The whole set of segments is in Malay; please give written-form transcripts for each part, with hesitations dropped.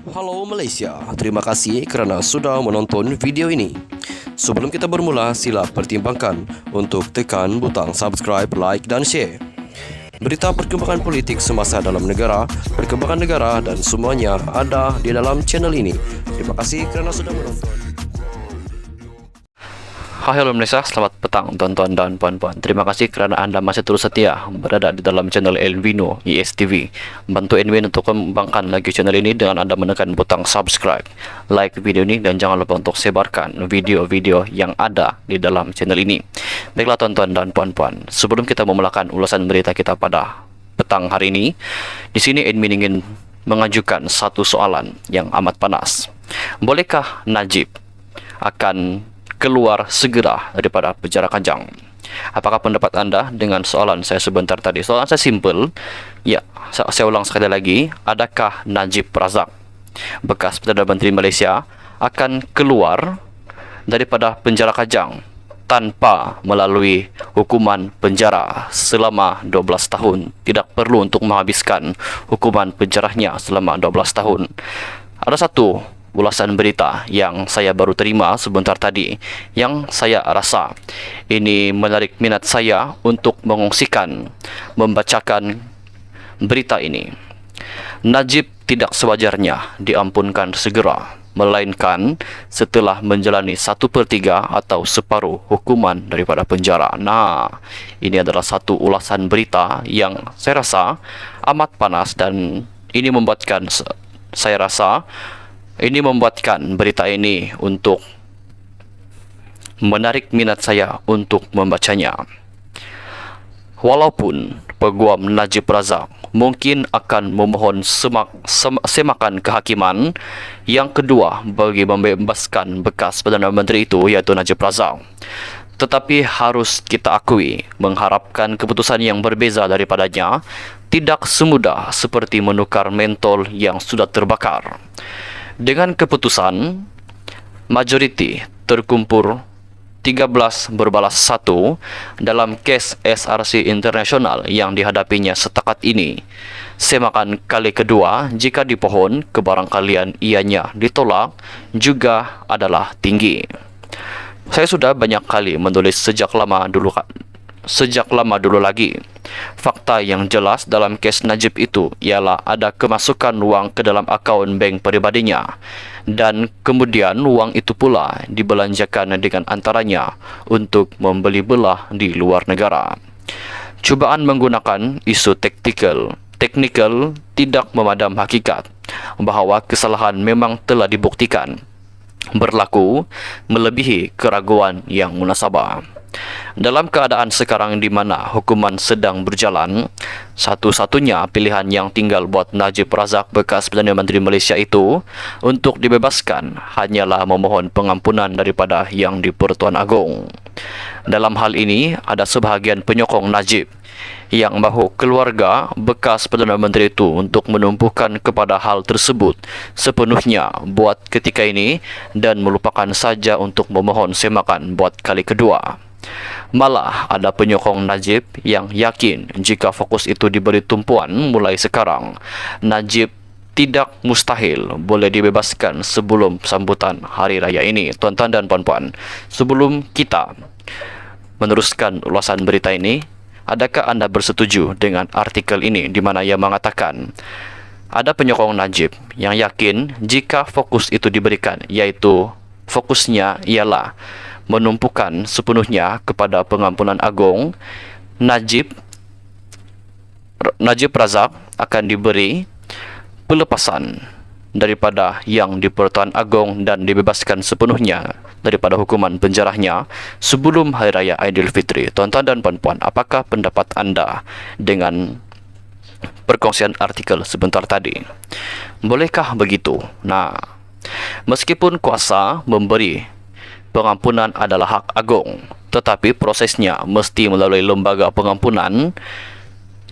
Halo Malaysia, terima kasih kerana sudah menonton video ini. Sebelum kita bermula, sila pertimbangkan untuk tekan butang subscribe, like dan share. Berita perkembangan politik semasa dalam negara, perkembangan negara dan semuanya ada di dalam channel ini. Terima kasih kerana sudah menonton. Hai halo Malaysia, selamat petang tuan-tuan dan puan-puan. Terima kasih kerana anda masih terus setia berada di dalam channel Elvino ESTV. Bantu Edwin untuk mengembangkan lagi channel ini dengan anda menekan butang subscribe, like video ini dan jangan lupa untuk sebarkan video-video yang ada di dalam channel ini. Baiklah tuan-tuan dan puan-puan, sebelum kita memulakan ulasan berita kita pada petang hari ini, di sini Edwin ingin mengajukan satu soalan yang amat panas. Bolehkah Najib akan keluar segera daripada penjara Kajang? Apakah pendapat anda dengan soalan saya sebentar tadi? Soalan saya simple. Ya, saya ulang sekali lagi. Adakah Najib Razak, bekas Perdana Menteri Malaysia, akan keluar daripada penjara Kajang tanpa melalui hukuman penjara selama 12 tahun? Tidak perlu untuk menghabiskan hukuman penjaranya selama 12 tahun. Ada satu ulasan berita yang saya baru terima sebentar tadi yang saya rasa ini menarik minat saya untuk mengongsikan, membacakan berita ini. Najib tidak sewajarnya diampunkan segera, melainkan setelah menjalani 1/3 atau separuh hukuman daripada penjara. Nah, ini adalah satu ulasan berita yang saya rasa amat panas dan ini membuatkan berita ini untuk menarik minat saya untuk membacanya. Walaupun Peguam Najib Razak mungkin akan memohon semakan kehakiman yang kedua bagi membebaskan bekas Perdana Menteri itu, iaitu Najib Razak, tetapi harus kita akui, mengharapkan keputusan yang berbeza daripadanya tidak semudah seperti menukar mentol yang sudah terbakar. Dengan keputusan majoriti terkumpul 13-1 dalam kes SRC Internasional yang dihadapinya setakat ini, semakan kali kedua jika dipohon kebarangkalian ianya ditolak juga adalah tinggi. Saya sudah banyak kali menulis sejak lama dulu lagi. Fakta yang jelas dalam kes Najib itu ialah ada kemasukan wang ke dalam akaun bank peribadinya dan kemudian wang itu pula dibelanjakan dengan antaranya untuk membeli belah di luar negara. Cubaan menggunakan isu teknikal tidak memadam hakikat bahawa kesalahan memang telah dibuktikan berlaku melebihi keraguan yang munasabah. Dalam keadaan sekarang di mana hukuman sedang berjalan, satu-satunya pilihan yang tinggal buat Najib Razak, bekas Perdana Menteri Malaysia itu, untuk dibebaskan hanyalah memohon pengampunan daripada Yang di-Pertuan Agong. Dalam hal ini, ada sebahagian penyokong Najib yang mahu keluarga bekas Perdana Menteri itu untuk menumpukan kepada hal tersebut sepenuhnya buat ketika ini dan melupakan saja untuk memohon semakan buat kali kedua. Malah ada penyokong Najib yang yakin jika fokus itu diberi tumpuan mulai sekarang, Najib tidak mustahil boleh dibebaskan sebelum sambutan hari raya ini. Tuan-tuan dan puan-puan, sebelum kita meneruskan ulasan berita ini, adakah anda bersetuju dengan artikel ini di mana ia mengatakan ada penyokong Najib yang yakin jika fokus itu diberikan, yaitu fokusnya ialah menumpukan sepenuhnya kepada pengampunan agung, Najib Razak akan diberi pelepasan daripada Yang di-Pertuan Agong dan dibebaskan sepenuhnya daripada hukuman penjarahnya sebelum Hari Raya Aidilfitri. Tuan-tuan dan puan-puan, apakah pendapat anda dengan perkongsian artikel sebentar tadi? Bolehkah begitu? Nah, meskipun kuasa memberi pengampunan adalah hak agung, tetapi prosesnya mesti melalui lembaga pengampunan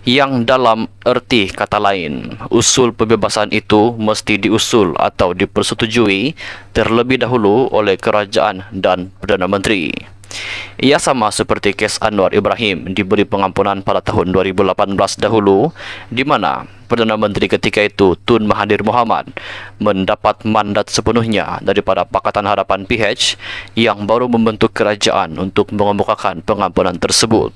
yang dalam erti kata lain, usul pembebasan itu mesti diusul atau dipersetujui terlebih dahulu oleh kerajaan dan Perdana Menteri. Ia sama seperti kes Anwar Ibrahim diberi pengampunan pada tahun 2018 dahulu, di mana Perdana Menteri ketika itu Tun Mahathir Mohamad mendapat mandat sepenuhnya daripada Pakatan Harapan PH yang baru membentuk kerajaan untuk mengemukakan pengampunan tersebut.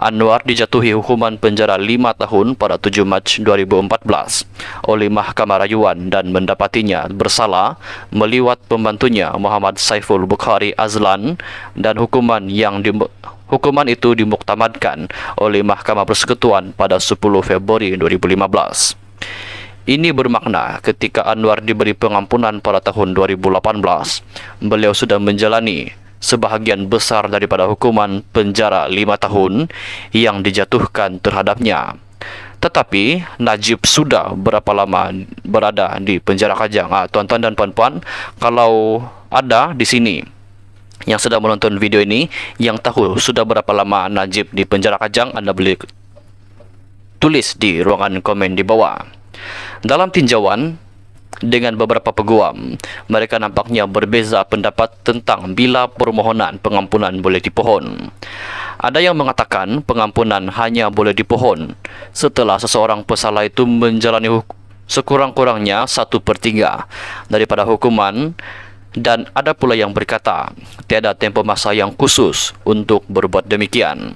Anwar dijatuhi hukuman penjara 5 tahun pada 7 Mac 2014 oleh Mahkamah Rayuan dan mendapatinya bersalah meliwat pembantunya Muhammad Saiful Bukhari Azlan, dan hukuman itu dimuktamadkan oleh Mahkamah Persekutuan pada 10 Februari 2015. Ini bermakna ketika Anwar diberi pengampunan pada tahun 2018, beliau sudah menjalani sebahagian besar daripada hukuman penjara 5 tahun yang dijatuhkan terhadapnya. Tetapi Najib sudah berapa lama berada di penjara Kajang? Tuan-tuan dan puan-puan, kalau ada di sini yang sedang menonton video ini yang tahu sudah berapa lama Najib di penjara Kajang, Anda boleh tulis di ruangan komen di bawah. Dalam tinjauan dengan beberapa peguam, mereka nampaknya berbeza pendapat tentang bila permohonan pengampunan boleh dipohon. Ada yang mengatakan pengampunan hanya boleh dipohon setelah seseorang pesalah itu menjalani sekurang-kurangnya 1/3 daripada hukuman, dan ada pula yang berkata tiada tempoh masa yang khusus untuk berbuat demikian.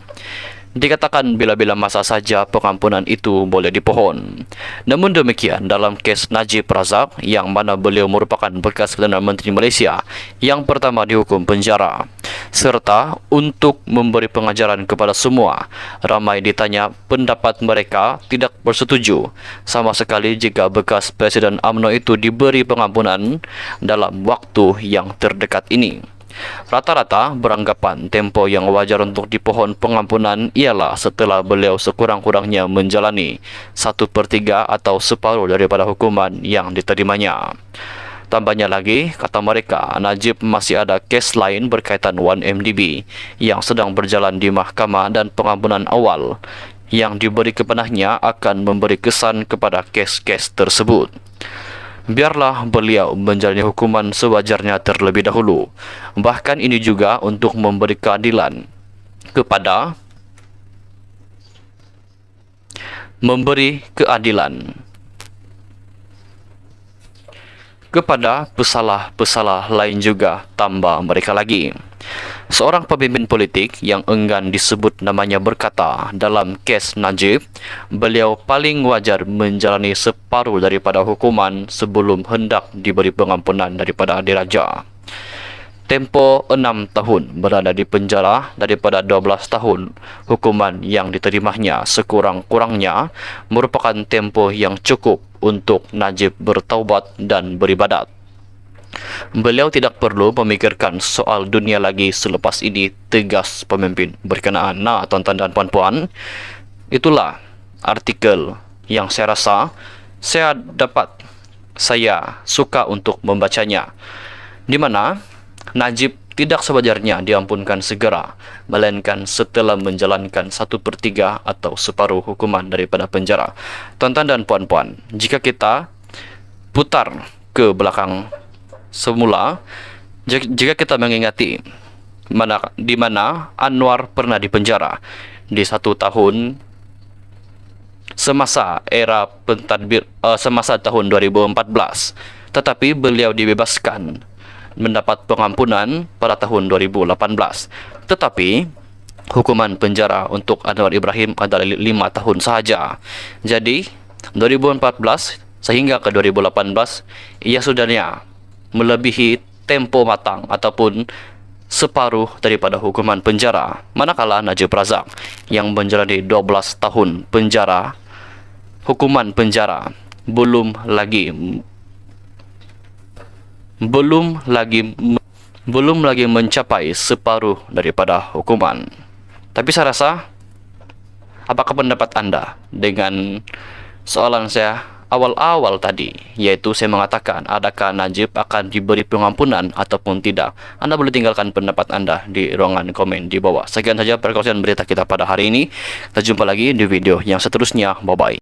Dikatakan bila-bila masa saja pengampunan itu boleh dipohon. Namun demikian, dalam kes Najib Razak yang mana beliau merupakan bekas Perdana Menteri Malaysia yang pertama dihukum penjara, serta untuk memberi pengajaran kepada semua, ramai ditanya pendapat mereka tidak bersetuju sama sekali jika bekas Presiden UMNO itu diberi pengampunan dalam waktu yang terdekat ini. Rata-rata beranggapan tempo yang wajar untuk dipohon pengampunan ialah setelah beliau sekurang-kurangnya menjalani 1/3 atau separuh daripada hukuman yang diterimanya. Tambahnya lagi, kata mereka, Najib masih ada kes lain berkaitan 1MDB yang sedang berjalan di mahkamah, dan pengampunan awal yang diberi kepadanya akan memberi kesan kepada kes-kes tersebut. Biarlah beliau menjalani hukuman sewajarnya terlebih dahulu. Bahkan ini juga untuk memberi keadilan kepada pesalah-pesalah lain juga, tambah mereka lagi. Seorang pemimpin politik yang enggan disebut namanya berkata dalam kes Najib, beliau paling wajar menjalani separuh daripada hukuman sebelum hendak diberi pengampunan daripada diraja. Tempo 6 tahun berada di penjara daripada 12 tahun hukuman yang diterimanya sekurang-kurangnya merupakan tempo yang cukup untuk Najib bertaubat dan beribadat. Beliau tidak perlu memikirkan soal dunia lagi selepas ini, tegas pemimpin berkenaan. Nah, tuan-tuan dan puan-puan, itulah artikel yang saya rasa saya suka untuk membacanya, di mana Najib tidak sewajarnya diampunkan segera, melainkan setelah menjalankan 1/3 atau separuh hukuman daripada penjara. Tuan-tuan dan puan-puan, jika kita putar ke belakang semula, jika kita mengingati di mana Anwar pernah dipenjara di 1 tahun semasa era pentadbir, semasa tahun 2014, tetapi beliau dibebaskan mendapat pengampunan pada tahun 2018. Tetapi hukuman penjara untuk Anwar Ibrahim adalah 5 tahun sahaja. Jadi 2014 sehingga ke 2018 ia sudahnya melebihi tempo matang ataupun separuh daripada hukuman penjara. Manakala Najib Razak yang menjalani 12 tahun penjara, hukuman penjara belum lagi mencapai separuh daripada hukuman. Tapi saya rasa, apakah pendapat Anda dengan soalan saya awal-awal tadi, yaitu saya mengatakan adakah Najib akan diberi pengampunan ataupun tidak? Anda boleh tinggalkan pendapat Anda di ruangan komen di bawah. Sekian saja perkongsian berita kita pada hari ini. Kita jumpa lagi di video yang seterusnya. Bye-bye.